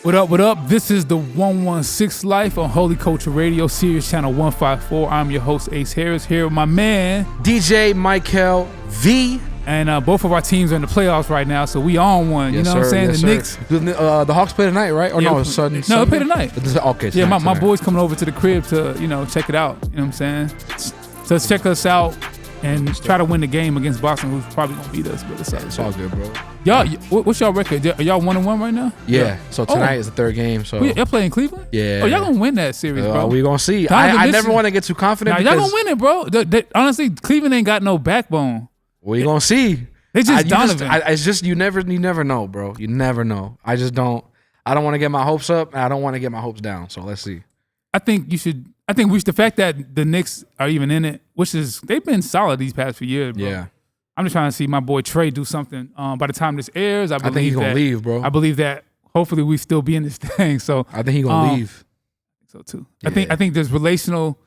What up, what up? This is the 116 Life on Holy Culture Radio, Sirius Channel 154. I'm your host, Ace Harris, here with my man, DJ Michael V. And both of our teams are in the playoffs right now, so we on one. Yes, you know what I'm saying? Yes, the Knicks. The Hawks play tonight, right? Or no, Sunday? No, they play tonight. Okay. Yeah, my boy's coming over to the crib to, check it out. You know what I'm saying? So check us out and try to win the game against Boston, who's probably going to beat us. But it's all good, bro. Y'all, what's y'all record? Are y'all 1-1 right now? Yeah. So tonight is the third game. So y'all playing Cleveland? Yeah. Oh, y'all gonna win that series, bro. We gonna see. I never want to get too confident. Nah, y'all gonna win it, bro. Honestly, Cleveland ain't got no backbone. We gonna see. They just Donovan. It's just you never know, bro. You never know. I don't want to get my hopes up, and I don't want to get my hopes down. So let's see. I think the fact that the Knicks are even in it, they've been solid these past few years, bro. Yeah. I'm just trying to see my boy Trey do something. By the time this airs, I think he's gonna leave, bro. I believe that hopefully we still be in this thing. So I think he's gonna leave. So too. Yeah. I think there's relational.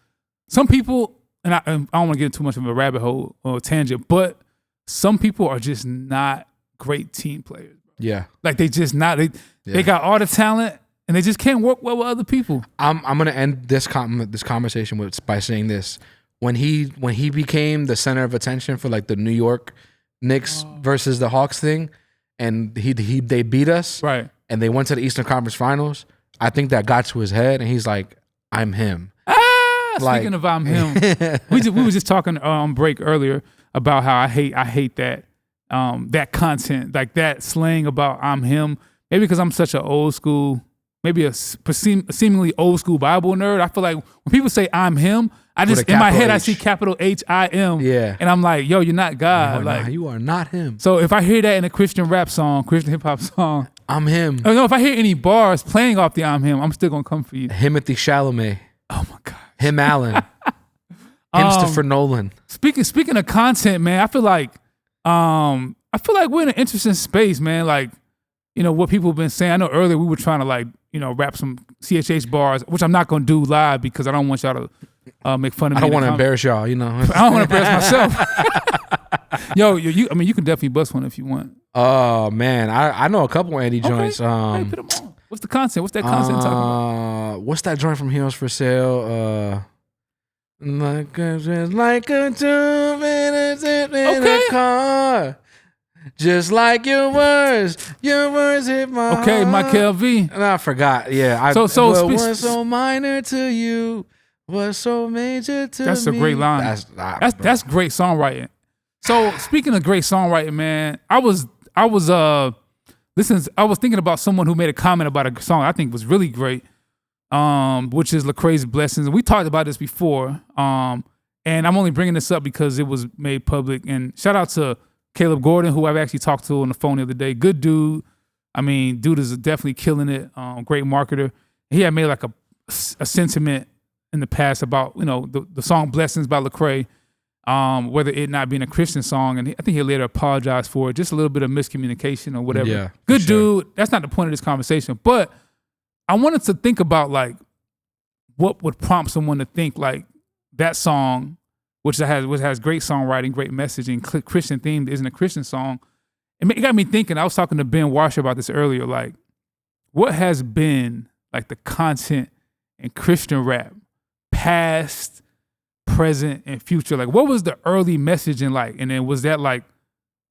Some people, and I don't want to get too much of a rabbit hole or tangent, but some people are just not great team players. Yeah. Like they just not. They got all the talent and they just can't work well with other people. I'm gonna end this conversation by saying this. When he became the center of attention for like the New York Knicks versus the Hawks thing, and they beat us, right? And they went to the Eastern Conference Finals. I think that got to his head, and he's like, "I'm him." Speaking of I'm him, we were just talking on break earlier about how I hate that that content, like that slang about I'm him. Maybe because I'm such an old school, maybe a seemingly old school Bible nerd. I feel like when people say I'm him, I just in my head I see capital HIM. Yeah. And I'm like, yo, you're not God. You are not him. So if I hear that in a Christian rap song, Christian hip hop song, I'm him. Oh no, if I hear any bars playing off the I'm him, I'm still gonna come for you. Timothy Chalamet. Oh my God. Him Allen. Christopher Nolan. Speaking of content, man, I feel like we're in an interesting space, man. Like, what people have been saying. I know earlier we were trying to rap some CHH bars, which I'm not gonna do live because I don't want y'all to make fun of me. I don't want to embarrass y'all, I don't want to embarrass myself. Yo, you can definitely bust one if you want. Oh man, I know a couple Andy joints. Hey, put them on. What's the content? What's that content talking about? What's that joint from Heroes for Sale? Like a tube in a car. Just like your words hit my heart. Okay, Michael V. And I forgot. Yeah. What's so minor to you? What's so major to me? That's a great line. That's great songwriting. So speaking of great songwriting, man, I was thinking about someone who made a comment about a song I think was really great, which is Lecrae's Blessings. We talked about this before, and I'm only bringing this up because it was made public. And shout out to Caleb Gordon, who I've actually talked to on the phone the other day. Good dude. I mean, dude is definitely killing it. Great marketer. He had made like a sentiment in the past about, the song Blessings by Lecrae, whether it not being a Christian song. And I think he later apologized for it. Just a little bit of miscommunication or whatever. Yeah, good dude. That's not the point of this conversation. But I wanted to think about like what would prompt someone to think like that song, which has great songwriting, great messaging, Christian themed, isn't a Christian song. It got me thinking. I was talking to Ben Washer about this earlier. Like, what has been like the content in Christian rap, past, present, and future? Like, what was the early messaging like? And then was that like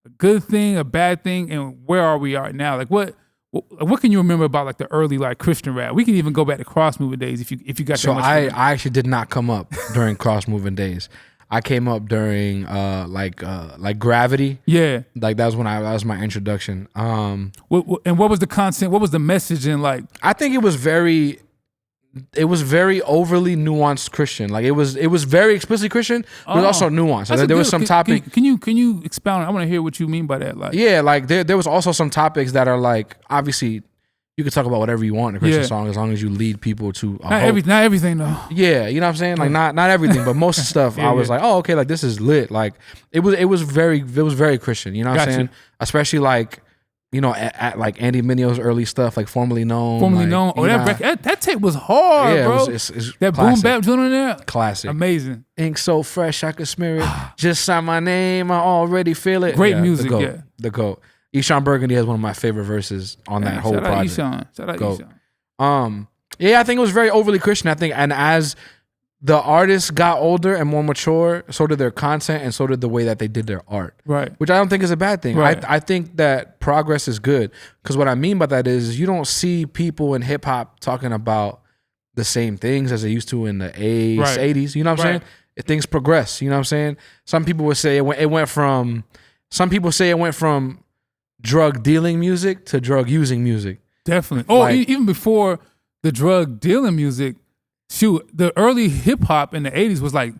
a good thing, a bad thing, and where are we at now? Like, what can you remember about like the early like Christian rap? We can even go back to cross moving days if you got. So I actually did not come up during cross moving days. I came up during like Gravity. Yeah, like that was my introduction. And what was the content? What was the messaging like? I think it was very overly nuanced Christian. Like it was very explicitly Christian, but also nuanced. So there was some topic. Can you expound? I want to hear what you mean by that. Like, yeah, like there was also some topics that are like, obviously you can talk about whatever you want in a Christian song as long as you lead people to not everything though. Yeah, you know what I'm saying? Like not everything, but most stuff I was like, oh, okay, like this is lit. Like it was very Christian, you know what I'm saying? Especially like, at like Andy Mineo's early stuff, like Formerly Known. Oh, that tape was hard, bro. It's that classic. boom bap joint in there, classic, amazing. Ink so fresh I could smear it. Just sign my name, I already feel it. Great music, the GOAT. Eshawn Burgundy has one of my favorite verses on that whole project. Shout out Eshawn. Yeah, I think it was very overly Christian. I think, and as the artists got older and more mature, so did their content and so did the way that they did their art. Right. Which I don't think is a bad thing. Right. I think that progress is good. Because what I mean by that is you don't see people in hip hop talking about the same things as they used to in the 80s. You know what I'm saying? If things progress, you know what I'm saying? Some people would say it went from drug dealing music to drug using music. Definitely. Oh, even before the drug dealing music, shoot, the early hip hop in the 80s was like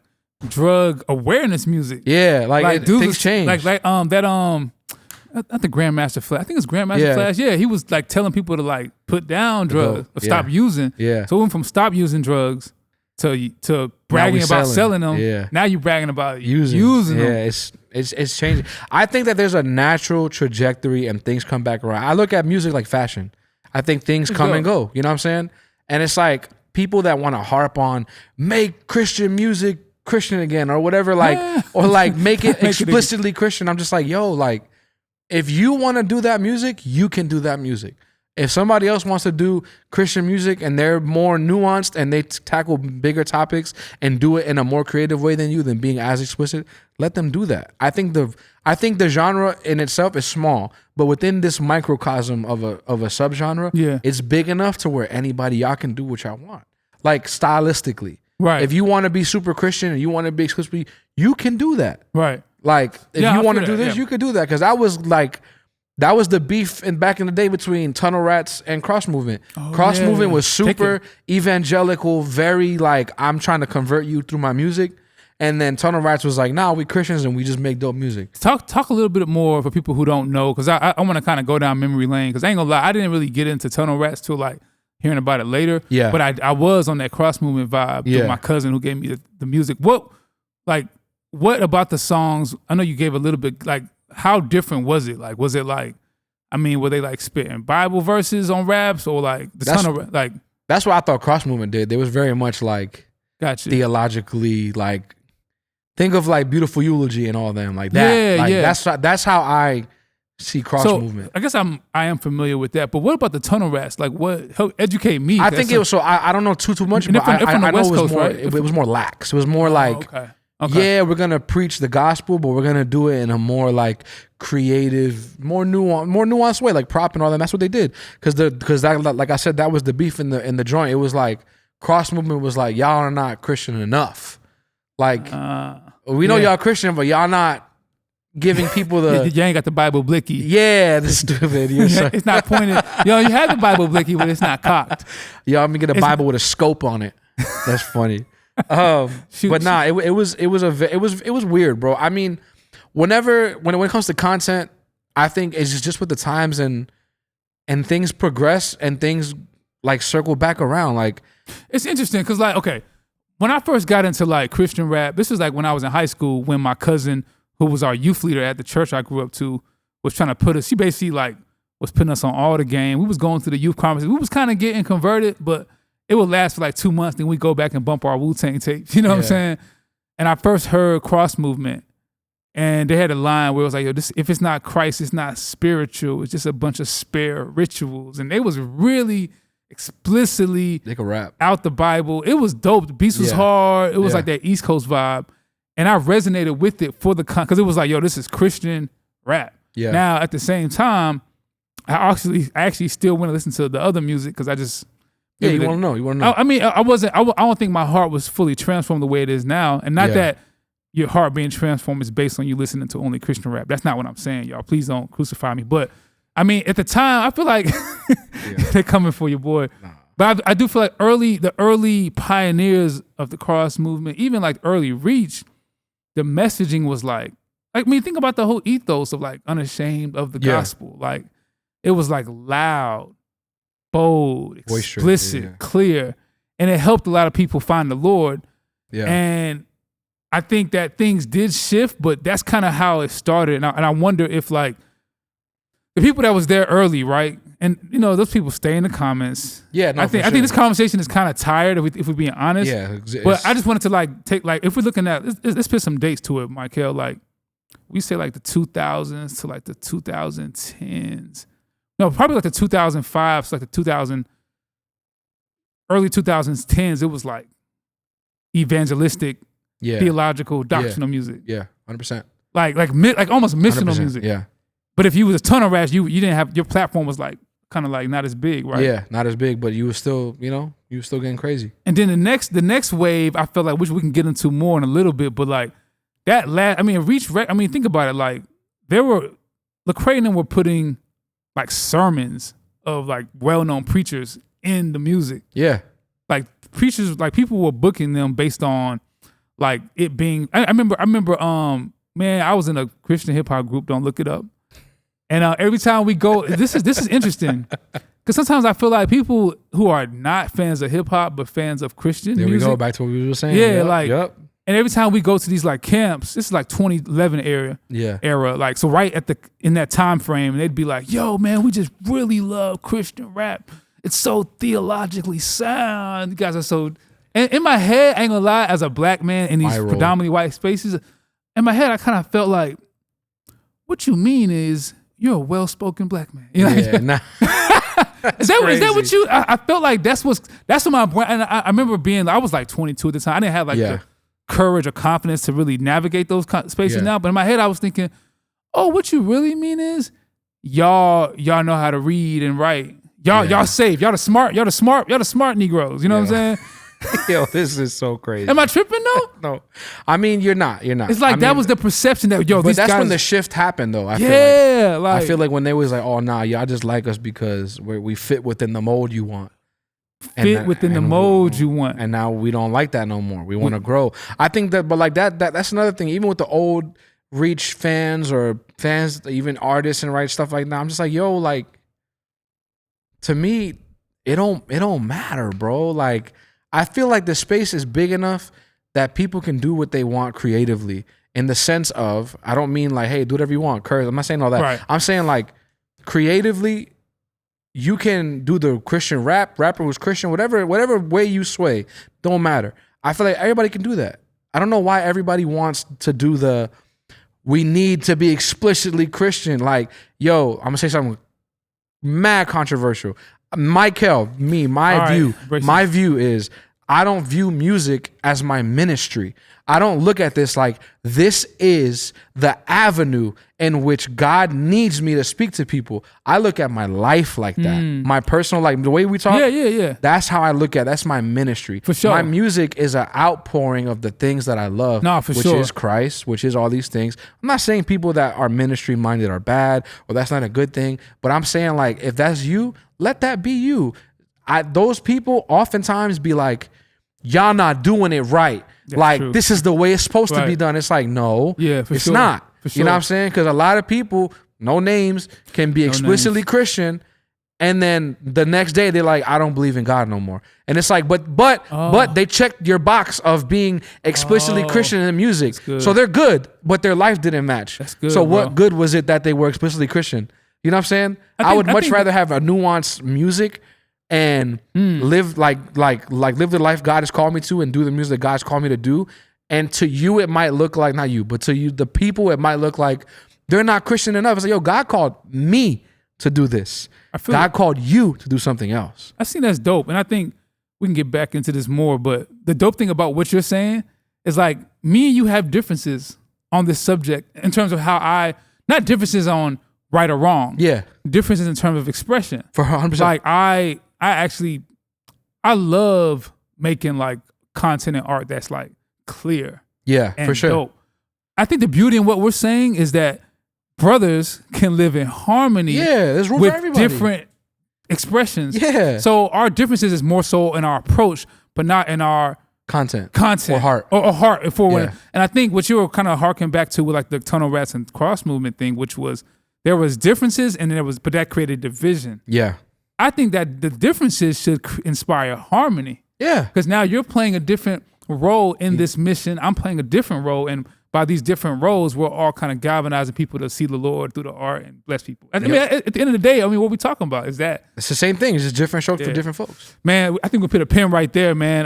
drug awareness music. Yeah, things changed. Not the Grandmaster Flash. I think it's Grandmaster Flash. Yeah, he was like telling people to like put down drugs or stop using. Yeah. So we went from stop using drugs to bragging about selling them. Yeah. Now you bragging about using them. Yeah, it's changing. I think that there's a natural trajectory and things come back around. I look at music like fashion. I think things come and go. You know what I'm saying? And it's like people that want to harp on make Christian music Christian again or whatever, or make it explicitly Christian. I'm just like, yo, like if you want to do that music, you can do that music. If somebody else wants to do Christian music and they're more nuanced and they tackle bigger topics and do it in a more creative way than you, than being as explicit, let them do that. I think the genre in itself is small, but within this microcosm of a subgenre, it's big enough to where y'all can do what y'all want. Like stylistically. Right. If you want to be super Christian and you want to be explicitly, you can do that. Right. Like if you want to do this, you could do that. Because that was the beef back in the day between Tunnel Rats and Cross Movement. Cross Movement was super evangelical, very like, I'm trying to convert you through my music. And then Tunnel Rats was like, nah, we Christians and we just make dope music. Talk a little bit more for people who don't know, because I want to kind of go down memory lane, because I ain't gonna lie, I didn't really get into Tunnel Rats till like hearing about it later. Yeah. But I was on that Cross Movement vibe with my cousin who gave me the music. What about the songs? I know you gave a little bit, like, how different was it? Like, was it like, I mean, were they like spitting Bible verses on raps or like that's what I thought Cross Movement did. They was very much like theologically, like, think of like Beautiful Eulogy and all them like that. That's how I see Cross Movement. I guess I am familiar with that. But what about the Tunnel Rats? Like, what? Help educate me. I think it was I don't know too much, but I know it was more. Right? It was more lax. It was more like. Okay. Yeah, we're gonna preach the gospel, but we're gonna do it in a more like creative, more nuanced way, like prop and all that. And that's what they did, because that, like I said, that was the beef in the joint. It was like Cross Movement was like, y'all are not Christian enough. Like we know y'all Christian, but y'all not giving people the. You ain't got the Bible blicky. Yeah, the stupid. It's not pointed. Yo, you have the Bible blicky, but it's not cocked. Y'all let me get a Bible with a scope on it. That's funny. But nah, it was weird, bro. I mean, when it comes to content, I think it's just with the times and things progress and things like circle back around. Like, it's interesting because, like, okay, when I first got into like Christian rap, this was like when I was in high school, when my cousin, who was our youth leader at the church I grew up to, was trying to put us. She basically like was putting us on all the game. We was going to the youth conferences. We was kind of getting converted, but it would last for like 2 months. Then we go back and bump our Wu-Tang tapes. You know what I'm saying? And I first heard Cross Movement, and they had a line where it was like, yo, this, if it's not Christ, it's not spiritual. It's just a bunch of spare rituals. And they was really explicitly they could rap out the Bible. It was dope. The beats was hard. It was like that East Coast vibe. And I resonated with it for the because it was like, yo, this is Christian rap. Yeah. Now, at the same time, I actually still want to listen to the other music because I just... Yeah, you want to know. You want to know. I mean, I don't think my heart was fully transformed the way it is now. And not that your heart being transformed is based on you listening to only Christian rap. That's not what I'm saying, y'all. Please don't crucify me. But, I mean, at the time, I feel like they're coming for your boy. Nah. But I do feel like the early pioneers of the Cross Movement, even like early Reach, the messaging was like, I mean, think about the whole ethos of like unashamed of the gospel. Like, it was like loud, bold, explicit, clear, and it helped a lot of people find the Lord. Yeah. And I think that things did shift, but that's kind of how it started. And I wonder if like the people that was there early, right? And you know, those people stay in the comments. Yeah, no, I think this conversation is kind of tired if we're being honest. Yeah, but I just wanted to like take like if we're looking at let's put some dates to it, Michael. Like we say like the 2000s to like the 2010s. No, probably like the 2005s, like the early 2010s, it was like evangelistic, theological, doctrinal music. Yeah, 100%. Like almost missional music. Yeah. But if you was a tunnel rat, you didn't have, your platform was like kind of like not as big, right? Yeah, not as big, but you were still, you were still getting crazy. And then the next wave, I felt like, which we can get into more in a little bit, but like that think about it, like Lecrae and them were putting like sermons of like well-known preachers in the music. Yeah. Like preachers, like people were booking them based on like it being, I remember, man, I was in a Christian hip hop group, don't look it up. And every time we go, this is interesting. Because sometimes I feel like people who are not fans of hip hop, but fans of Christian music. There we go, back to what we were saying. Yeah, and every time we go to these like camps, this is like 2011 era, like so right in that time frame, and they'd be like, "Yo, man, we just really love Christian rap. It's so theologically sound. You guys are so." And in my head, I ain't gonna lie, as a black man in these predominantly white spaces, in my head, I kind of felt like, "What you mean is you're a well-spoken black man." You know? Yeah, nah. Is that what you? I felt like that's what my brain. And I remember I was like 22 at the time. I didn't have like the courage or confidence to really navigate those spaces now. But in my head, I was thinking, oh, what you really mean is y'all know how to read and write. Y'all safe. Y'all the smart Negroes. You know what I'm saying? Yo, this is so crazy. Am I tripping though? No, I mean you're not. It's like that was the perception that but these that's guys, when the shift happened though. I feel like when they was like, oh nah, y'all just like us because we fit within the mold you want. And now we don't like that no more. We want to grow. I think that, but like that's another thing. Even with the old reach fans or fans, even artists and write stuff like that, I'm just like, yo, like to me, it don't matter, bro. Like I feel like the space is big enough that people can do what they want creatively. In the sense of, I don't mean like, hey, do whatever you want, curse. I'm not saying all that. Right. I'm saying like creatively, you can do the Christian rapper who's Christian, whatever way you sway, don't matter. I feel like everybody can do that. I don't know why everybody wants to do we need to be explicitly Christian. Like, yo, I'm gonna say something mad controversial. My view is I don't view music as my ministry. I don't look at this like this is the avenue in which God needs me to speak to people. I look at my life like that. My personal, like the way we talk. Yeah. That's how I look at it. That's my ministry. For sure. My music is an outpouring of the things that I love. Which is Christ, which is all these things. I'm not saying people that are ministry minded are bad or that's not a good thing. But I'm saying like if that's you, let that be you. Those people oftentimes be like, y'all not doing it right. That's like true. This is the way it's supposed to be done. It's like, no, it's not. You know what I'm saying? Because a lot of people, no names, can be explicitly Christian, and then the next day they're like, I don't believe in God no more. And it's like, but they checked your box of being explicitly Christian in the music, so they're good, but their life didn't match. That's good. So what good was it that they were explicitly Christian? You know what I'm saying? I would much rather have a nuanced music and live live the life God has called me to and do the music that God's called me to do. And to you, it might look like, not you, but to you, the people, it might look like they're not Christian enough. It's like, yo, God called me to do this. God called you to do something else. I think that's dope. And I think we can get back into this more, but the dope thing about what you're saying is like me and you have differences on this subject in terms of how not differences on right or wrong. Yeah. Differences in terms of expression. For 100%. Like I love making like content and art that's like clear. Yeah, and for sure. Dope. I think the beauty in what we're saying is that brothers can live in harmony. Yeah, there's room with for everybody. Different expressions. Yeah. So our differences is more so in our approach, but not in our content or heart or heart. And I think what you were kind of harking back to with like the tunnel rats and cross movement thing, which was there was differences and but that created division. Yeah. I think that the differences should inspire harmony. Yeah. Because now you're playing a different role in this mission. I'm playing a different role. And by these different roles, we're all kind of galvanizing people to see the Lord through the art and bless people. I mean, at the end of the day, I mean, what we talking about is that. It's the same thing. It's just different strokes for different folks. Man, I think we'll put a pin right there, man.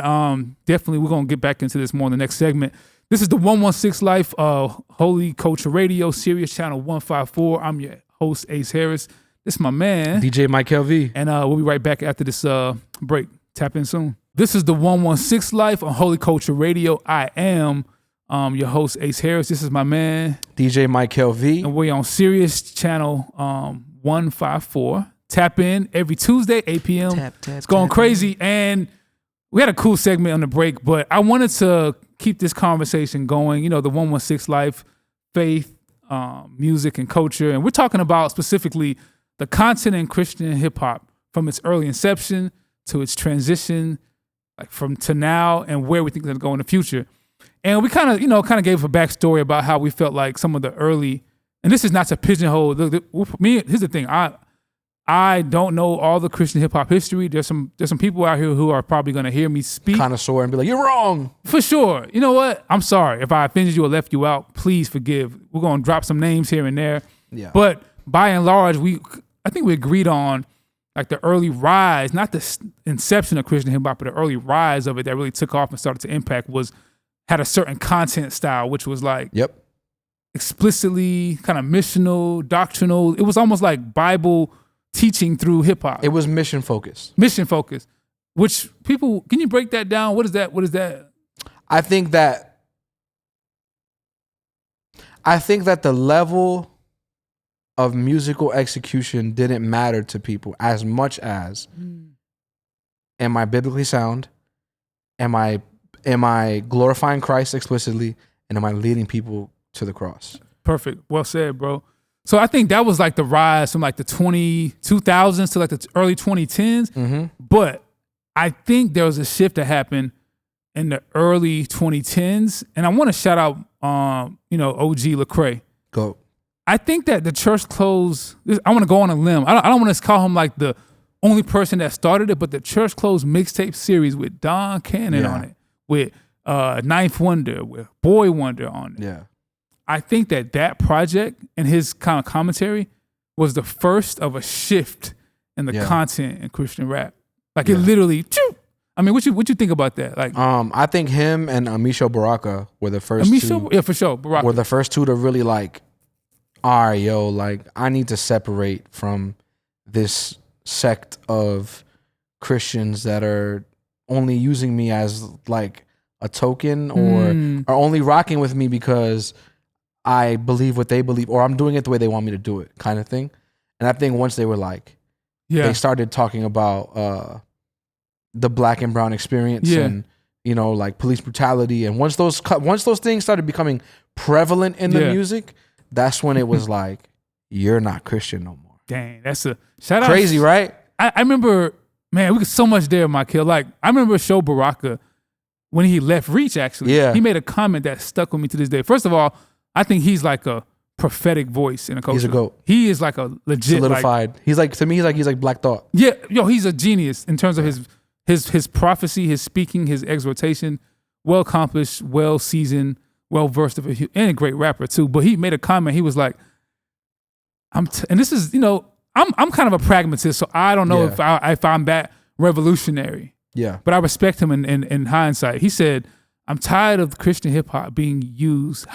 Definitely, we're going to get back into this more in the next segment. This is the 116 Life Holy Culture Radio, Sirius Channel 154. I'm your host, Ace Harris. This is my man. DJ Mike LV. And we'll be right back after this break. Tap in soon. This is the 116 Life on Holy Culture Radio. I am your host, Ace Harris. This is my man, DJ Michael V. And we're on Sirius Channel 154. Tap in every Tuesday, 8 p.m. It's going crazy. And we had a cool segment on the break, but I wanted to keep this conversation going. You know, the 116 Life, faith, music, and culture. And we're talking about specifically the content in Christian hip hop from its early inception to its transition, like from to now, and where we think it's going to go in the future. And we kind of gave a backstory about how we felt like some of the early, and this is not to pigeonhole. Me, here's the thing. I don't know all the Christian hip hop history. There's some people out here who are probably going to hear me speak Connoisseur and be like, you're wrong. For sure. You know what? I'm sorry if I offended you or left you out. Please forgive. We're going to drop some names here and there. Yeah. But by and large, I think we agreed on like the early rise, not the inception of Christian hip hop, but the early rise of it that really took off and started to impact had a certain content style, which was like explicitly kind of missional, doctrinal. It was almost like Bible teaching through hip hop. It was mission focused. Which people, can you break that down? What is that? I think that the level of musical execution didn't matter to people as much as am I biblically sound? Am I glorifying Christ explicitly? And am I leading people to the cross? Perfect. Well said, bro. So I think that was like the rise from like the 2000s to like the early 2010s. Mm-hmm. But I think there was a shift that happened in the early 2010s. And I want to shout out, OG Lecrae. Go. I think that the church closed, I want to go on a limb. I don't want to call him like the only person that started it, but the church closed mixtape series with Don Cannon on it, with Ninth Wonder, with Boy Wonder on it. Yeah. I think that project and his kind of commentary was the first of a shift in the content in Christian rap. Like it literally, I mean, what you think about that? Like, I think him and Amisho Baraka were the first two. Yeah, for sure. Baraka. Were the first two to really like, all right, yo, like I need to separate from this sect of Christians that are only using me as like a token or are only rocking with me because I believe what they believe or I'm doing it the way they want me to do it kind of thing. And I think once they were like, they started talking about the black and brown experience and, like police brutality. And once those things started becoming prevalent in the music, that's when it was like, you're not Christian no more. Dang, that's a shout out. Crazy, right? I remember, man, we got so much there, my kid. Like, I remember Show Baraka when he left Reach, actually. Yeah. He made a comment that stuck with me to this day. First of all, I think he's like a prophetic voice in a culture. He's a GOAT. He is like a legit solidified. He's like, to me, he's like Black Thought. Yeah, he's a genius in terms of his prophecy, his speaking, his exhortation. Well accomplished, well seasoned, well versed of and a great rapper too. But he made a comment. He was like, and this is, I'm kind of a pragmatist, so I don't know if I'm that revolutionary. Yeah. But I respect him in hindsight. He said, I'm tired of Christian hip hop being used,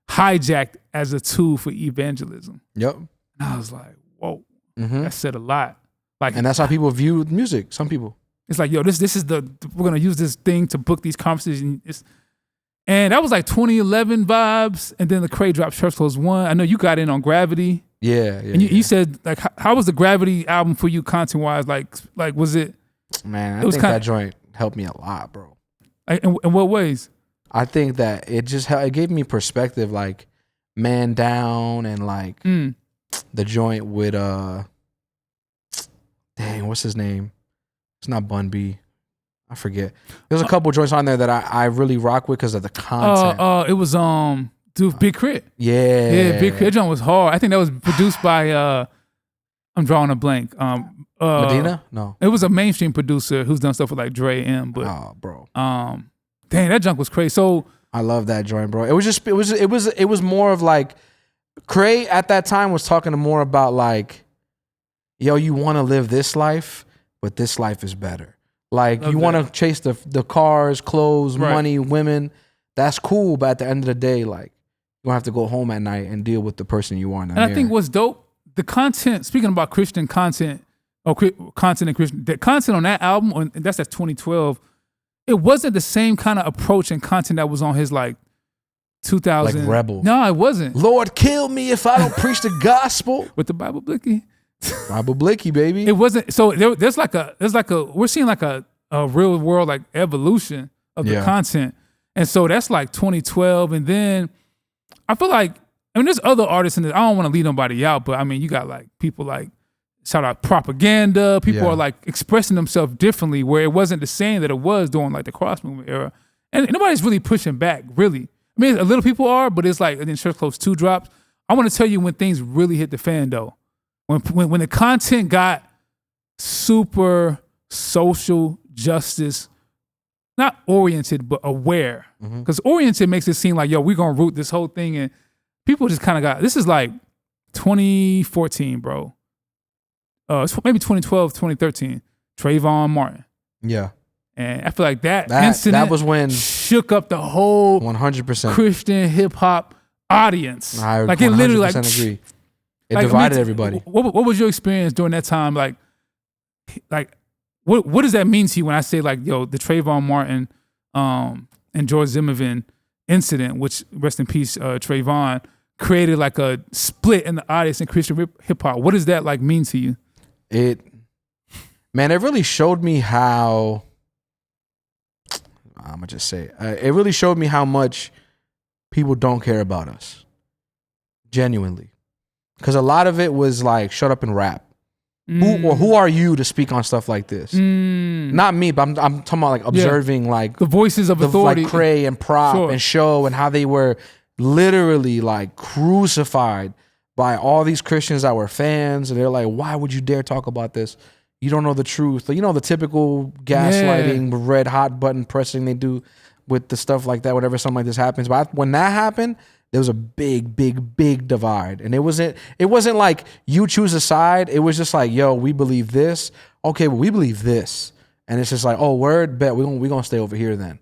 hijacked as a tool for evangelism. Yep. And I was like, whoa, that said a lot. Like, and that's how people view music. Some people. It's like, this is we're gonna use this thing to book these conferences. And that was like 2011 vibes. And then Lecrae dropped Church Close 1. I know you got in on Gravity. Yeah. And you said, like, how was the Gravity album for you content wise? Like was it? Man, I think that joint helped me a lot, bro. In what ways? I think that it gave me perspective, like Man Down and like the joint with what's his name? It's not Bun B. I forget. There's a couple joints on there that I really rock with because of the content. It was Big Crit. Yeah, Big Crit. That joint was hard. I think that was produced by I'm drawing a blank. Medina? No. It was a mainstream producer who's done stuff with like Dre M. But bro. Dang, that junk was crazy. So I love that joint, bro. It was more of like Cray at that time was talking more about like, yo, you want to live this life, but this life is better. Like you want to chase the cars, clothes, money, women. That's cool, but at the end of the day, like you don't have to go home at night and deal with the person you are in the mirror. I think what's dope, the content. Speaking about Christian content Content and Christian. The content on that album, and that's 2012. It wasn't the same kind of approach and content that was on his like 2000. Like Rebel. No, it wasn't. Lord, kill me if I don't preach the gospel. With the Bible Blicky. Bible Blicky, baby. It wasn't. So there's like a we're seeing like a real world like evolution of the content. And so that's like 2012. And then I feel like, I mean, there's other artists in this. I don't want to leave nobody out, but I mean, you got like people like, shout out Propaganda. People are like expressing themselves differently where it wasn't the same that it was during like the cross movement era. And nobody's really pushing back, really. I mean, a little people are, but it's like, and then Church Close 2 drops. I want to tell you when things really hit the fan though. When the content got super social justice, not oriented, but aware. Because oriented makes it seem like, yo, we're going to root this whole thing. And people just kind of got, this is like 2014, bro. It's maybe 2012, 2013. Trayvon Martin. Yeah. And I feel like that incident that was when shook up the whole 100% Christian hip hop audience. I like it literally like agree. It like, divided everybody. What was your experience during that time? Like what does that mean to you when I say like, yo, the Trayvon Martin and George Zimmerman incident, which rest in peace, Trayvon, created like a split in the audience in Christian hip hop. What does that like mean to you? It really showed me how, I'm gonna just say, it really showed me how much people don't care about us. Genuinely. Because a lot of it was like, shut up and rap. Who are you to speak on stuff like this? Not me, but I'm talking about like observing like the voices of authority, like Lecrae and Prop and Show, and how they were literally like crucified by all these Christians that were fans, and they're like, why would you dare talk about this? You don't know the truth. Like, you know, the typical gaslighting, red hot button pressing they do with the stuff like that, whenever something like this happens. But when that happened, there was a big divide. And it wasn't like you choose a side. It was just like, yo, we believe this. Okay, well, we believe this. And it's just like, oh, word, bet we're gonna stay over here then.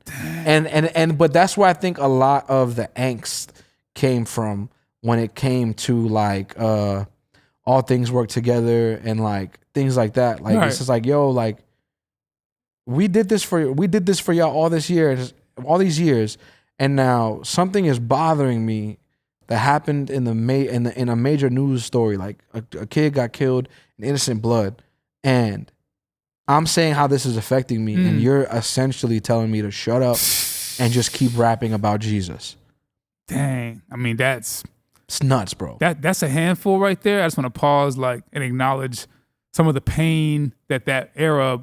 But that's where I think a lot of the angst came from when it came to like all things work together and like things like that. Like it's just like, yo, like we did this for y'all all these years, and now something is bothering me that happened in a major news story. Like a kid got killed in innocent blood, and I'm saying how this is affecting me, and you're essentially telling me to shut up and just keep rapping about Jesus. Dang. I mean, it's nuts, bro. That's a handful right there. I just want to pause like and acknowledge some of the pain that era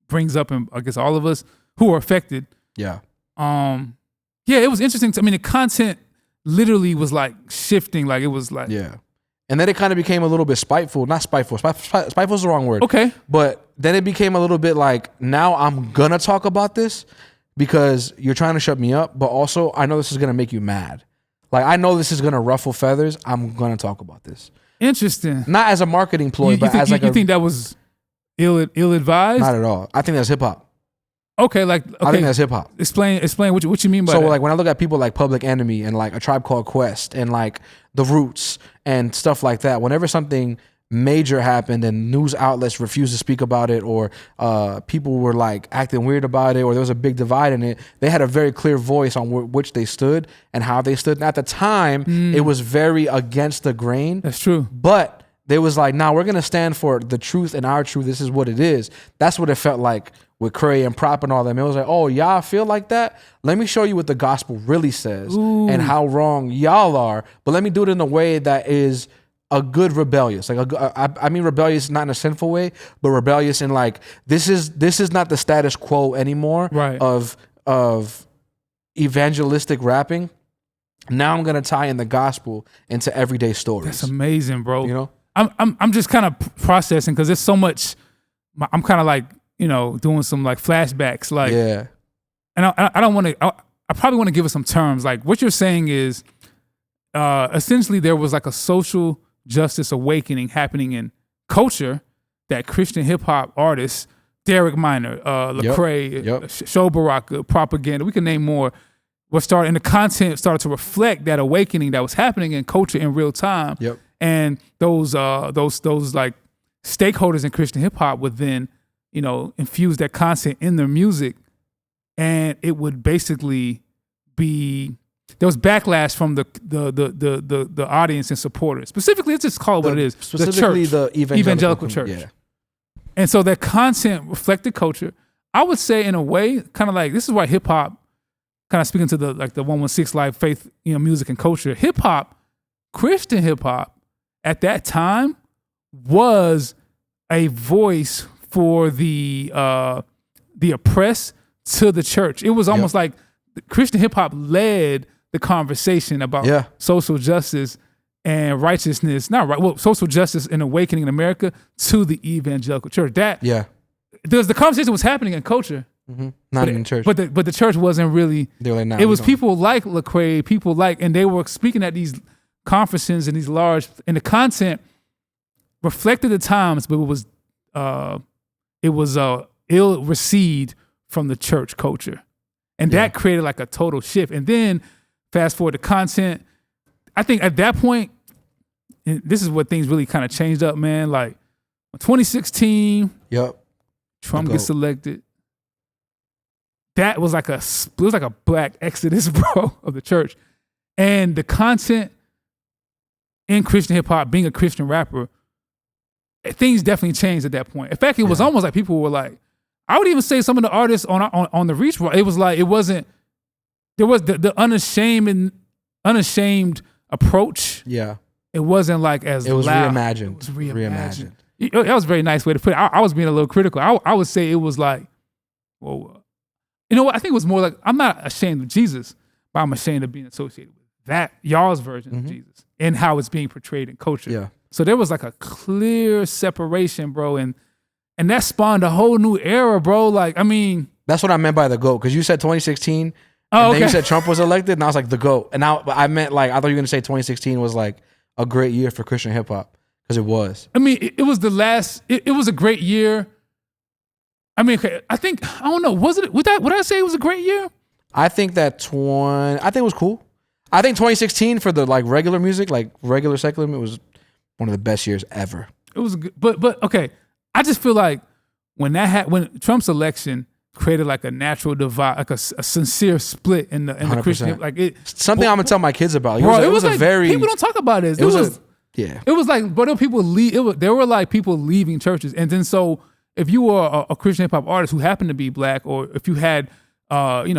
brings up in, I guess, all of us who are affected. Yeah. Yeah, it was interesting. I mean, the content literally was like shifting. Like it was like, yeah. And then it kind of became a little bit spiteful. Not spiteful. Spiteful is the wrong word. Okay. But then it became a little bit like, now I'm going to talk about this because you're trying to shut me up. But also, I know this is going to make you mad. Like, I know this is going to ruffle feathers. I'm going to talk about this. Interesting. Not as a marketing ploy, but as like you think that was ill-advised? Not at all. I think that's hip-hop. Okay, I think that's hip hop. Explain what you mean by that. So like when I look at people like Public Enemy and like A Tribe Called Quest and like The Roots and stuff like that, whenever something major happened and news outlets refused to speak about it, or people were like acting weird about it, or there was a big divide in it, they had a very clear voice on which they stood and how they stood. And at the time, it was very against the grain. That's true. But they was like, nah, we're going to stand for the truth and our truth. This is what it is. That's what it felt like with Lecrae and Prop and all them. It was like, oh, y'all feel like that? Let me show you what the gospel really says and how wrong y'all are. But let me do it in a way that is a good rebellious. Like I mean rebellious not in a sinful way, but rebellious in like, this is not the status quo anymore of evangelistic rapping. Now I'm going to tie in the gospel into everyday stories. That's amazing, bro. You know? I'm just kind of processing because there's so much. I'm kind of like, you know, doing some like flashbacks, like, yeah. And I don't want to. I probably want to give us some terms. Like what you're saying is, essentially there was like a social justice awakening happening in culture that Christian hip hop artists, Derek Minor, Lecrae, Show Baraka, Propaganda, we can name more. And the content started to reflect that awakening that was happening in culture in real time. Yep. And those like stakeholders in Christian hip hop would then, infuse that content in their music, and it would basically be there was backlash from the audience and supporters. Specifically, let's just call it what it is: specifically the evangelical church. Yeah. And so that content reflected culture. I would say, in a way, kind of like this is why hip hop, kind of speaking to the 116 Live faith, music and culture. Hip hop, Christian hip hop, at that time was a voice for the oppressed to the church. It was almost like Christian hip hop led the conversation about social justice and righteousness, social justice and awakening in America to the evangelical church. The conversation was happening in culture, not in church, but the church wasn't really. They were like, it was people like Lecrae, and they were speaking at these conferences and these large, and the content reflected the times, but it was ill received from the church culture, and that created like a total shift. And then fast forward to content. I think at that point, and this is what things really kind of changed up, man. Like 2016, Trump gets elected. That was like a black exodus, bro, of the church. And the content in Christian hip hop, being a Christian rapper, things definitely changed at that point. In fact, it was almost like people were like, I would even say some of the artists on the Reach, it was like, there was the unashamed approach. Yeah. It wasn't like as loud. Reimagined. It was reimagined. That was a very nice way to put it. I was being a little critical. I would say it was like, well, you know what? I think it was more like, I'm not ashamed of Jesus, but I'm ashamed of being associated with that, y'all's version of Jesus and how it's being portrayed in culture. Yeah. So there was like a clear separation, bro. And that spawned a whole new era, bro. Like, I mean. That's what I meant by the GOAT. Because you said 2016. Oh, and then you said Trump was elected, and I was like, the GOAT. And now I meant like, I thought you were going to say 2016 was like a great year for Christian hip hop. Because it was. I mean, it was the last, it was a great year. I mean, I think, I don't know, would I say it was a great year? I think that I think it was cool. I think 2016 for the like regular music, like regular secular music, was one of the best years ever. It was good, but okay. I just feel like when Trump's election created like a natural divide, like a sincere split in the Christian, like it. Something I'm gonna tell my kids about. It was like, very people don't talk about this. It was like, but people leave. There were like people leaving churches, and then so if you were a Christian hip hop artist who happened to be black, or if you had,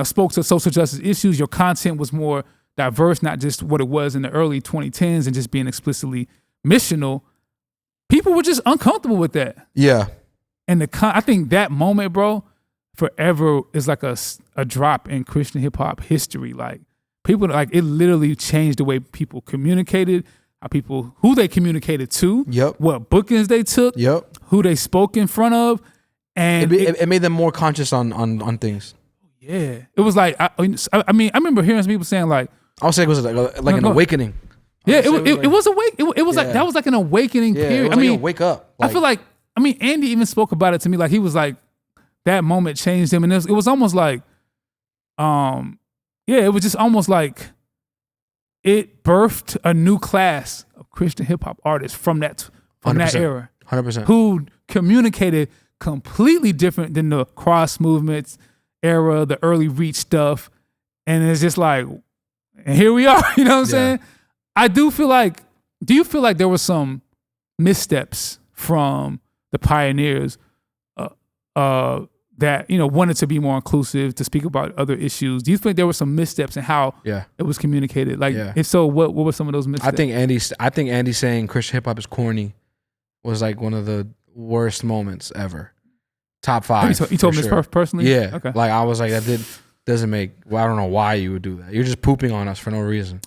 spoke to social justice issues, your content was more diverse, not just what it was in the early 2010s and just being explicitly missional. People were just uncomfortable with that. Yeah. And I think that moment, bro, forever is like a drop in Christian hip hop history. Like people, like it literally changed the way people communicated, who they communicated to, what bookings they took, who they spoke in front of, and it made them more conscious on things. Yeah, it was like I mean I remember hearing some people saying like, I would say it was like an awakening. Yeah, it was awake. It was like that was like an awakening period. I mean, wake up. I feel like Andy even spoke about it to me. Like he was like that moment changed him, and it was almost like, it was just almost like it birthed a new class of Christian hip hop artists from that era, 100%, who communicated completely different than the cross movements era, the early Reach stuff, and it's just like, and here we are. You know what I'm saying? I do feel like. Do you feel like there were some missteps from the pioneers that wanted to be more inclusive, to speak about other issues? Do you think there were some missteps in how it was communicated? Like, if so, what were some of those missteps? I think Andy saying Christian hip hop is corny was like one of the worst moments ever. Top 5. You told me this personally? Yeah. Okay. Like I was like, doesn't make. Well, I don't know why you would do that. You're just pooping on us for no reason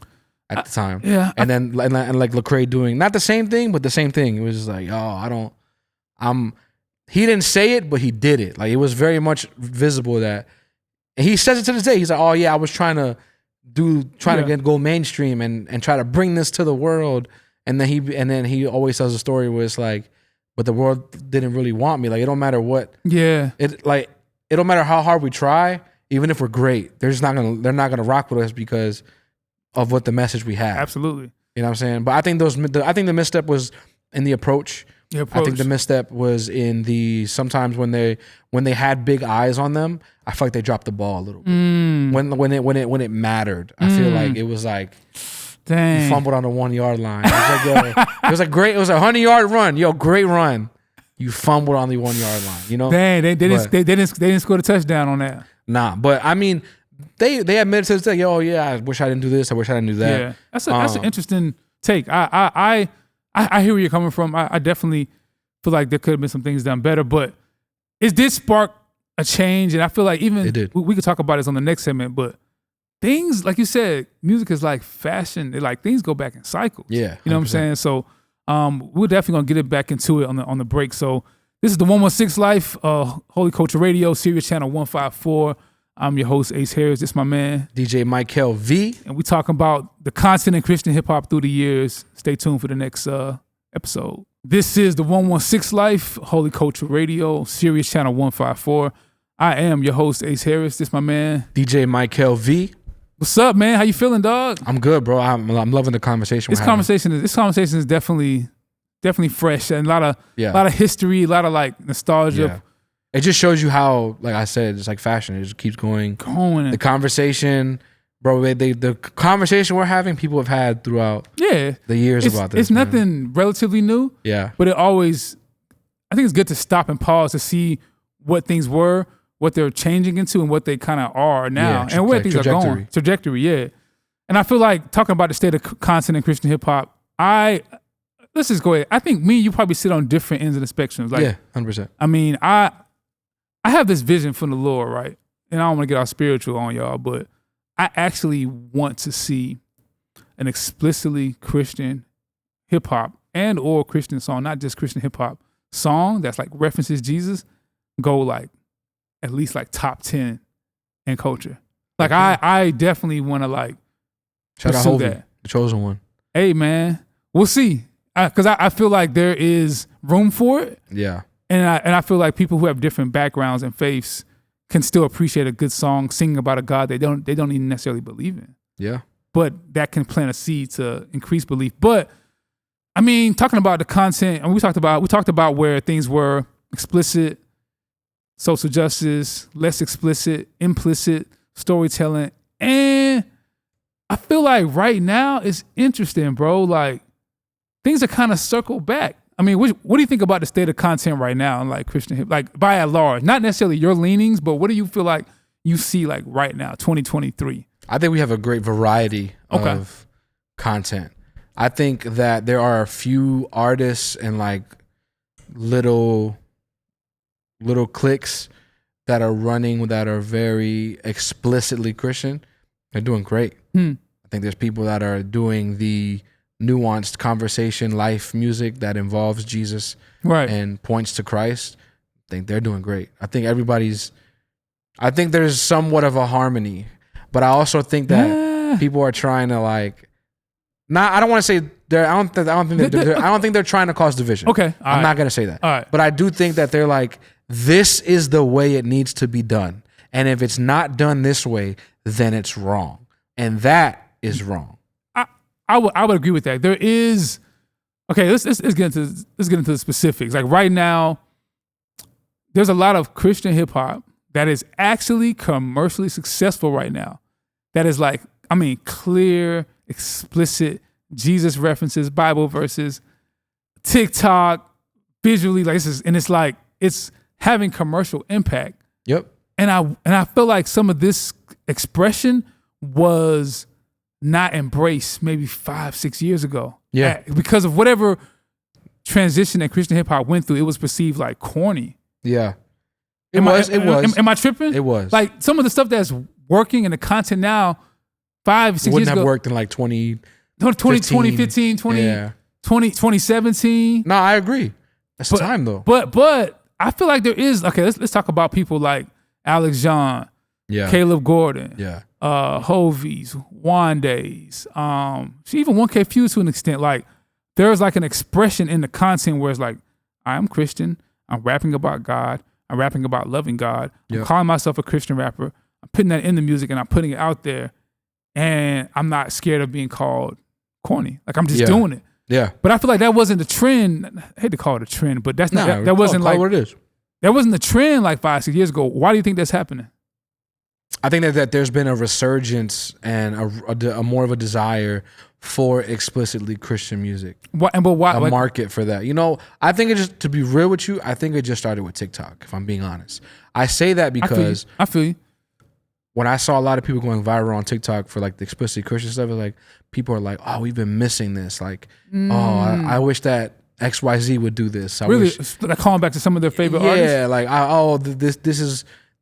at the time. Yeah. And then like Lecrae doing not the same thing, but the same thing. It was just like, he didn't say it, but he did it. Like it was very much visible that, and he says it to this day. He's like, oh yeah, I was trying to go mainstream and try to bring this to the world. And then he always tells a story where it's like, but the world didn't really want me. Like it don't matter what. Yeah. It don't matter how hard we try, even if we're great. They're not gonna rock with us because of what the message we have. Absolutely. You know what I'm saying? But I think the misstep was in the approach Yeah, I think the misstep was in the sometimes when they had big eyes on them, I feel like they dropped the ball a little bit. When it mattered, I feel like it was like dang. You fumbled on the 1 yard line. It was like, yo, it was a great, it was a 100-yard run. Yo, great run. You fumbled on the 1 yard line. You know, dang, they didn't score the touchdown on that. Nah, but I mean, they admitted to the yo, yeah, I wish I didn't do this. I wish I didn't do that. Yeah, that's an interesting take. I hear where you're coming from. I definitely feel like there could have been some things done better, but it did spark a change, and I feel like even we could talk about this on the next segment, but things, like you said, music is like fashion. Like things go back in cycles. Yeah. 100%. You know what I'm saying? So we're definitely going to get it back into it on the break. So this is the 116 Life, Holy Culture Radio, Sirius Channel 154. I'm your host, Ace Harris. This is my man, DJ Michael V. And we're talking about the content in Christian hip-hop through the years. Stay tuned for the next episode. This is the 116 Life, Holy Culture Radio, Sirius Channel 154. I am your host, Ace Harris. This is my man, DJ Michael V. What's up, man? How you feeling, dog? I'm good, bro. I'm loving the conversation. This conversation is definitely fresh, and a lot of history, a lot of like nostalgia. Yeah. It just shows you how, like I said, it's like fashion. It just keeps going. The conversation, bro. The conversation we're having, people have had throughout the years about this. It's nothing relatively new. Yeah, but I think it's good to stop and pause to see what things were, what they're changing into, and what they kind of are now, and where things are going. Trajectory, yeah. And I feel like talking about the state of content in Christian hip hop, let's just go ahead. I think me and you probably sit on different ends of the spectrum. Like, 100%. I mean, I have this vision from the Lord, right? And I don't want to get all spiritual on y'all, but I actually want to see an explicitly Christian hip hop and or Christian song, not just Christian hip hop song that's like references Jesus, go like at least like top 10 in culture. Like I definitely want to like shout out Hovey, the chosen one. Hey man, we'll see. Because I feel like there is room for it. Yeah. And I feel like people who have different backgrounds and faiths can still appreciate a good song singing about a God they don't even necessarily believe in. Yeah. But that can plant a seed to increase belief. But I mean, talking about the content, and we talked about where things were explicit, social justice, less explicit, implicit, storytelling. And I feel like right now it's interesting, bro. Like things are kind of circled back. I mean, what do you think about the state of content right now in like Christian hip, like by and large? Not necessarily your leanings, but what do you feel like you see like right now, 2023? I think we have a great variety of content. I think that there are a few artists and like little cliques that are running that are very explicitly Christian. They're doing great. I think there's people that are doing the nuanced conversation, life music that involves Jesus and points to Christ. I think they're doing great. I think there's somewhat of a harmony, but I also think that people are trying to like, I don't want to say I don't think they're trying to cause division. Okay. I'm not going to say that. All right. But I do think that they're like, this is the way it needs to be done. And if it's not done this way, then it's wrong. And that is wrong. I would agree with that. There is let's get into the specifics. Like right now, there's a lot of Christian hip hop that is actually commercially successful right now. That is like, I mean, clear, explicit Jesus references, Bible verses, TikTok, visually like it's like it's having commercial impact. Yep. And I feel like some of this expression was not embraced maybe 5-6 years ago. Yeah. Because of whatever transition that Christian hip hop went through, it was perceived like corny. Yeah. It was. Am I tripping? It was. Like some of the stuff that's working in the content now, 5-6 years ago. Wouldn't have worked in like 2015, 2017. No, I agree. That's time though. But I feel like there is, let's talk about people like Alex John, Caleb Gordon, Hovies, Wandays, even 1K Fuse to an extent. Like there's like an expression in the content where it's like, I'm Christian, I'm rapping about God, I'm rapping about loving God, I'm calling myself a Christian rapper, I'm putting that in the music and I'm putting it out there, and I'm not scared of being called corny. Like I'm just doing it. Yeah. But I feel like that wasn't the trend. I hate to call it a trend, but that's not that wasn't call like it what it is. That wasn't the trend like 5-6 years ago. Why do you think that's happening? I think that there's been a resurgence and a more of a desire for explicitly Christian music. Why? A market for that. You know, I think it just, to be real with you, I think it just started with TikTok, if I'm being honest. I say that because I feel you. When I saw a lot of people going viral on TikTok for like the explicit Christian stuff, like people are like, oh, we've been missing this. Like, I wish that XYZ would do this. I wish, like calling back to some of their favorite artists. Yeah, like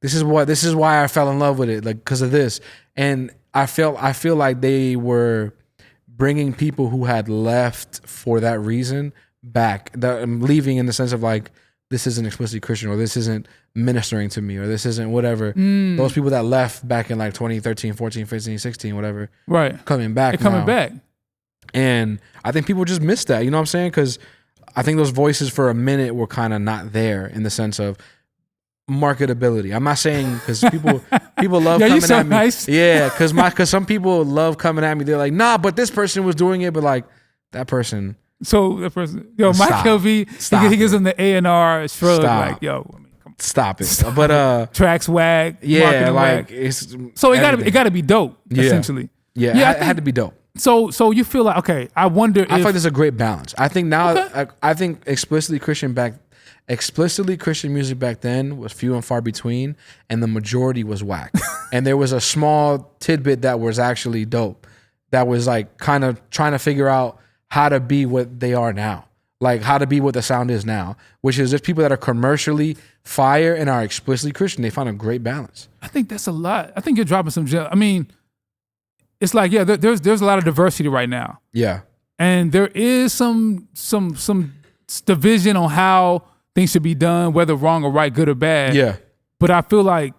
this is why I fell in love with it, like because of this. And I feel like they were bringing people who had left for that reason back. Leaving in the sense of like, this isn't explicitly Christian, or this isn't ministering to me, or this isn't whatever. Those people that left back in like 2013, 14, 15, 16, whatever. Right. Coming back. They're coming back. And I think people just missed that. You know what I'm saying? Because I think those voices for a minute were kind of not there in the sense of marketability. I'm not saying because people love coming at me. Nice. Yeah, because some people love coming at me. They're like, nah, but this person was doing it, but like that person. So the person, Mike LV, he gives them the A&R shrug, like, yo, I mean, come on. Stop it. But tracks wag, yeah, like wag. it's so it gotta be dope, essentially. Yeah, it had to be dope. So you feel like, okay, I wonder if I feel like there's a great balance. I think now I think explicitly Christian music back then was few and far between, and the majority was whack. And there was a small tidbit that was actually dope, that was like kind of trying to figure out how to be what they are now, like how to be what the sound is now, which is just people that are commercially fire and are explicitly Christian. They found a great balance. I think that's a lot. I think you're dropping some gem. I mean, it's like, yeah, there's a lot of diversity right now. Yeah. And there is some division on how things should be done, whether wrong or right, good or bad. Yeah. But I feel like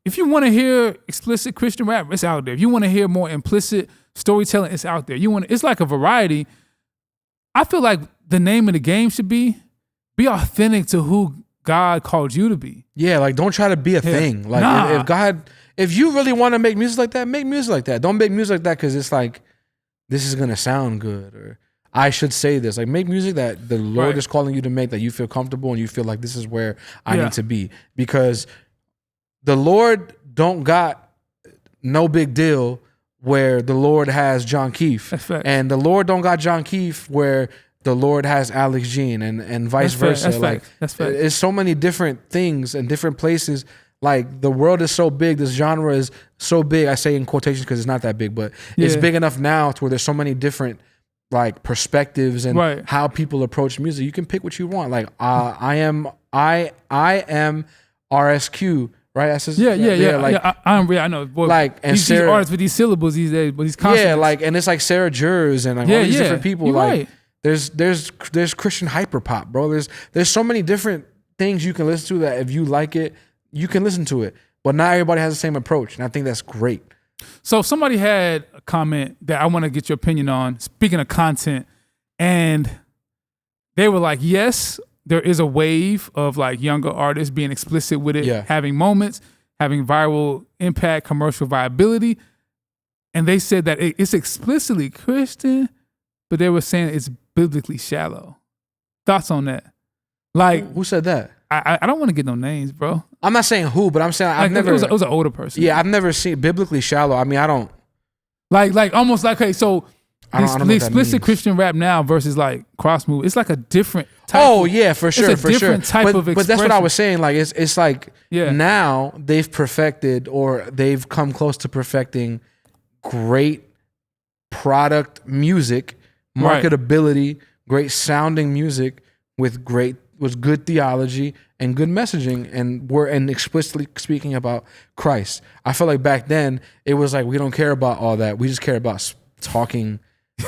if you want to hear explicit Christian rap, it's out there. If you want to hear more implicit storytelling, it's out there. It's like a variety. I feel like the name of the game should be authentic to who God called you to be. Yeah, like don't try to be a thing. Like if you really want to make music like that, make music like that. Don't make music like that because it's like, this is gonna sound good, or I should say this. Like, make music that the Lord is calling you to make, that you feel comfortable and you feel like this is where I need to be. Because the Lord don't got no big deal where the Lord has John Keefe. And the Lord don't got John Keefe where the Lord has Alex Jean and vice versa. That's fact. It's so many different things and different places. Like, the world is so big, this genre is so big. I say in quotations because it's not that big, but it's big enough now to where there's so many different like perspectives and how people approach music. You can pick what you want. Like, I am RSQ. Right? That's his, I know. Boy, like, and these artists with these syllables these days, but these consonants. Yeah, like, and it's like Sarah Jers and like all these different people. You're like, there's Christian hyperpop, bro. There's so many different things you can listen to that if you like it, you can listen to it. But not everybody has the same approach, and I think that's great. So somebody had a comment that I want to get your opinion on. Speaking of content, and they were like, yes, there is a wave of like younger artists being explicit with it, having moments, having viral impact, commercial viability. And they said that it's explicitly Christian, but they were saying it's biblically shallow. Thoughts on that? Like, who said that? I don't want to get no names, bro. I'm not saying who, but I'm saying I've never. It was an older person. Yeah, I've never seen biblically shallow. I mean, I don't. Like almost like, okay, so I don't the explicit Christian rap now versus like cross move, it's like a different type. Oh yeah, for sure, it's a different type of expression. But that's what I was saying. Like it's like now they've perfected, or they've come close to perfecting great product music, marketability, great sounding music with good theology and good messaging, and explicitly speaking about Christ. I feel like back then it was like, we don't care about all that. We just care about talking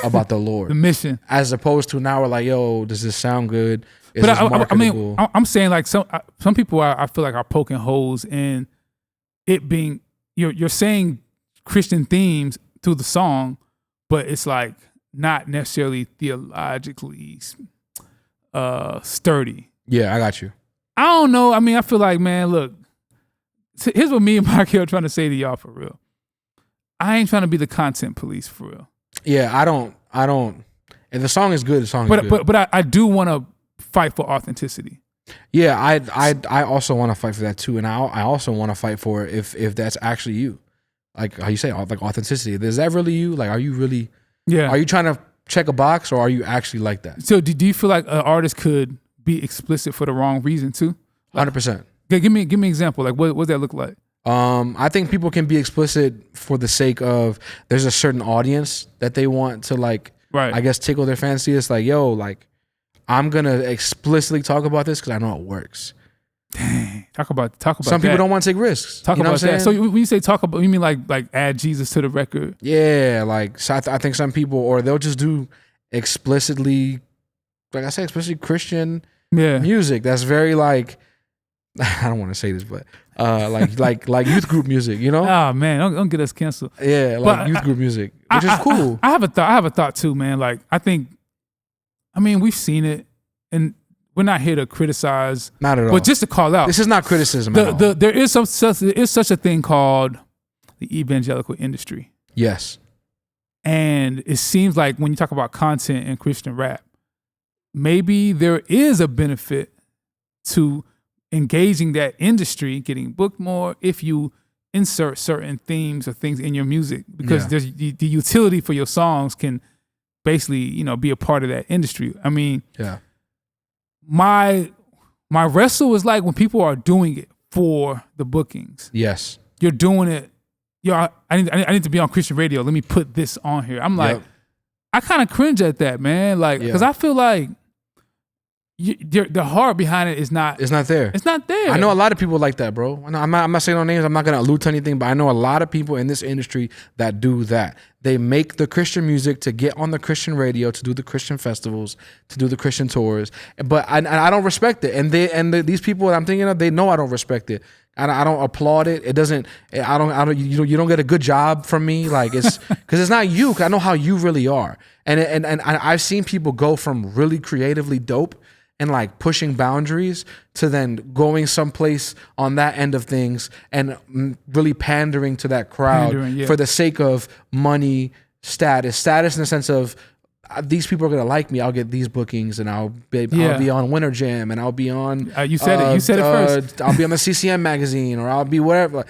about the Lord, the mission. As opposed to now we're like, yo, does this sound good? But I mean, I'm saying like some people I feel like are poking holes in it being, you're saying Christian themes through the song, but it's like not necessarily theologically sturdy. Yeah, I got you. I don't know. I mean, I feel like, man, look, here's what me and Mark are trying to say to y'all for real. I ain't trying to be the content police for real. Yeah, I don't. And the song is good. The song is good. But I do want to fight for authenticity. Yeah, I also want to fight for that too, and I also want to fight for if that's actually you, like how you say, like authenticity. Is that really you? Like, are you really? Yeah. Are you trying to check a box, or are you actually like that? So do you feel like an artist could be explicit for the wrong reason too? 100%. Give me an example. Like what does that look like? I think people can be explicit for the sake of there's a certain audience that they want to like. Right. I guess tickle their fancy. It's like, yo, like, I'm gonna explicitly talk about this because I know it works. Dang. Talk about Some people don't want to take risks. Talk about that. So when you say talk about, you mean like add Jesus to the record? Yeah, like so I think some people, or they'll just do explicitly, like I said, explicitly Christian music. That's very like, I don't want to say this, but like youth group music, you know? Oh man, don't get us canceled. Yeah, like youth group music, which is cool. I have a thought too, man. Like I mean, we've seen it, and we're not here to criticize. Not at all. But just to call out. This is not criticism at all. There is such a thing called the evangelical industry. Yes. And it seems like when you talk about content in Christian rap, maybe there is a benefit to engaging that industry, getting booked more if you insert certain themes or things in your music, because there's the utility for your songs can basically, be a part of that industry. I mean, my wrestle is like when people are doing it for the bookings. Yes. You're doing it. I need to be on Christian radio. Let me put this on here. I'm like, I kind of cringe at that, man. Like, because I feel like the heart behind it is not. It's not there. It's not there. I know a lot of people like that, bro. I'm not saying no names. I'm not gonna allude to anything, but I know a lot of people in this industry that do that. They make the Christian music to get on the Christian radio, to do the Christian festivals, to do the Christian tours. But I don't respect it. And these people that I'm thinking of, they know I don't respect it. I don't applaud it. It doesn't. I don't. You don't get a good job from me. Like it's because it's not you. 'Cause I know how you really are. And I've seen people go from really creatively dope and like pushing boundaries to then going someplace on that end of things and really pandering to that crowd for the sake of money, status in the sense of these people are gonna like me. I'll get these bookings and I'll be on Winter Jam and I'll be on. You said it. You said it first. I'll be on the CCM magazine or I'll be whatever.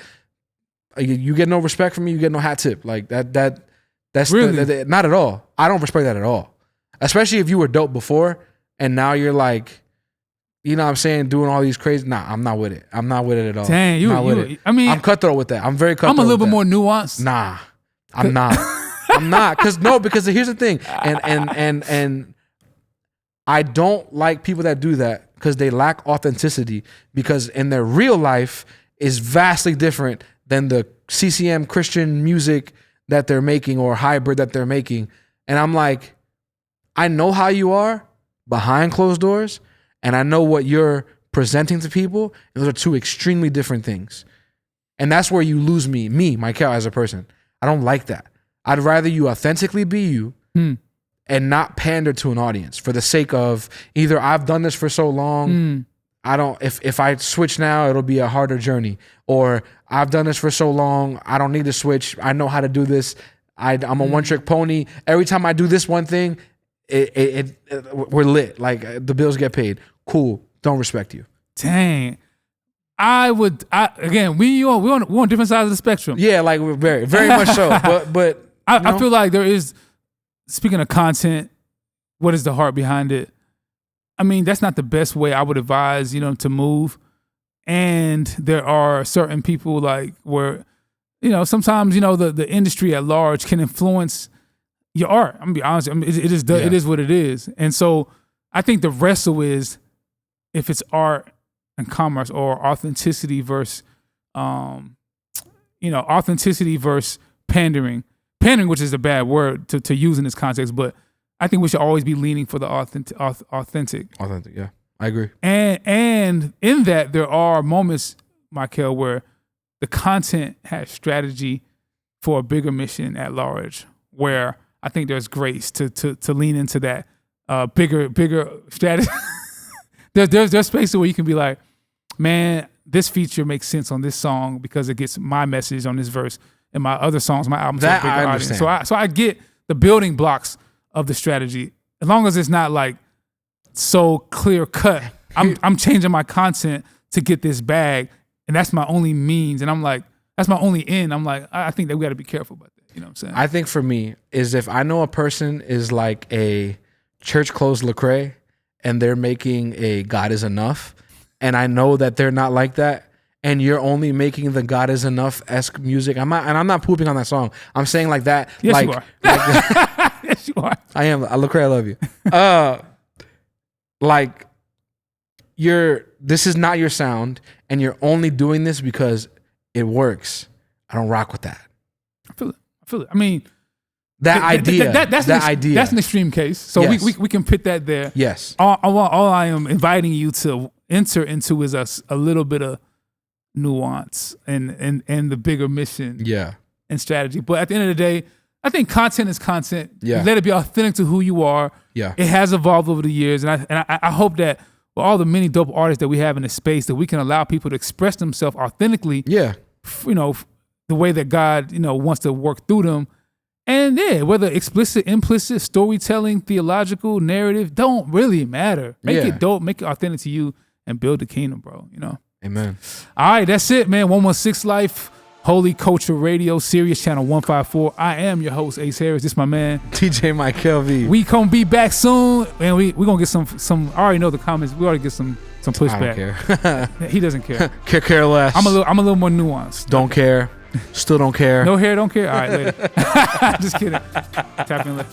You get no respect from me. You get no hat tip. Like that. That's really not at all. I don't respect that at all. Especially if you were dope before. And now you're like, you know what I'm saying, doing all these crazy. Nah, I'm not with it. I'm not with it at all. Dang, I mean, I'm cutthroat with that. I'm very cutthroat. I'm a little bit more nuanced. Nah, I'm not. I'm not. Because here's the thing. And I don't like people that do that because they lack authenticity, because in their real life is vastly different than the CCM Christian music that they're making or hybrid that they're making. And I'm like, I know how you are behind closed doors, and I know what you're presenting to people, and those are two extremely different things. And that's where you lose me, Michael, as a person. I don't like that. I'd rather you authentically be you and not pander to an audience for the sake of either I've done this for so long, I don't. If I switch now, it'll be a harder journey, or I've done this for so long, I don't need to switch. I know how to do this. I'm a one-trick pony. Every time I do this one thing, we're lit. Like the bills get paid. Cool. Don't respect you. Dang. Again, we're on different sides of the spectrum. Yeah, like we're very, very much so. But I feel like there is, speaking of content, what is the heart behind it? I mean, that's not the best way I would advise, to move. And there are certain people like where, sometimes, the industry at large can influence your art. I'm gonna be honest. I mean, it is what it is. And so I think the wrestle is if it's art and commerce or authenticity versus, authenticity versus pandering. Pandering, which is a bad word to use in this context, but I think we should always be leaning for the authentic. Authentic, yeah, I agree. And in that there are moments, Michael, where the content has strategy for a bigger mission at large, where I think there's grace to lean into that bigger strategy. there's spaces where you can be like, man, this feature makes sense on this song because it gets my message on this verse, and my other songs, my albums have a bigger audience. So I get the building blocks of the strategy. as long as it's not like so clear cut, I'm changing my content to get this bag, and that's my only means. And I'm like, that's my only end. I'm like, I think that we got to be careful about that. You know what I'm saying? I think for me is if I know a person is like a church clothes Lecrae and they're making a God is enough, and I know that they're not like that, and you're only making the God is enough-esque music. I'm not pooping on that song. I'm saying like that. Yes, like, you are. Like, Yes, you are. I am. Lecrae, I love you. Like this is not your sound, and you're only doing this because it works. I don't rock with that. I feel it. I mean, that's an extreme case. So yes. we can put that there. Yes. All I am inviting you to enter into is a little bit of nuance and the bigger mission. Yeah. And strategy. But at the end of the day, I think content is content. Yeah. Let it be authentic to who you are. Yeah. It has evolved over the years, and I hope that with all the many dope artists that we have in the space, that we can allow people to express themselves authentically. Yeah. The way that God, wants to work through them. And whether explicit, implicit, storytelling, theological, narrative, don't really matter. Make it dope, make it authentic to you, and build the kingdom, bro. Amen. All right, that's it, man. 116 Life, Holy Culture Radio, Sirius Channel 154. I am your host, Ace Harris. This is my man, TJ Michael V. We gonna be back soon, and we gonna get some. I already know the comments. We already get some pushback. I don't care. He doesn't care. care less. I'm a little more nuanced. Don't care. Still don't care. No hair, don't care. All right, later. Just kidding. Tap in later.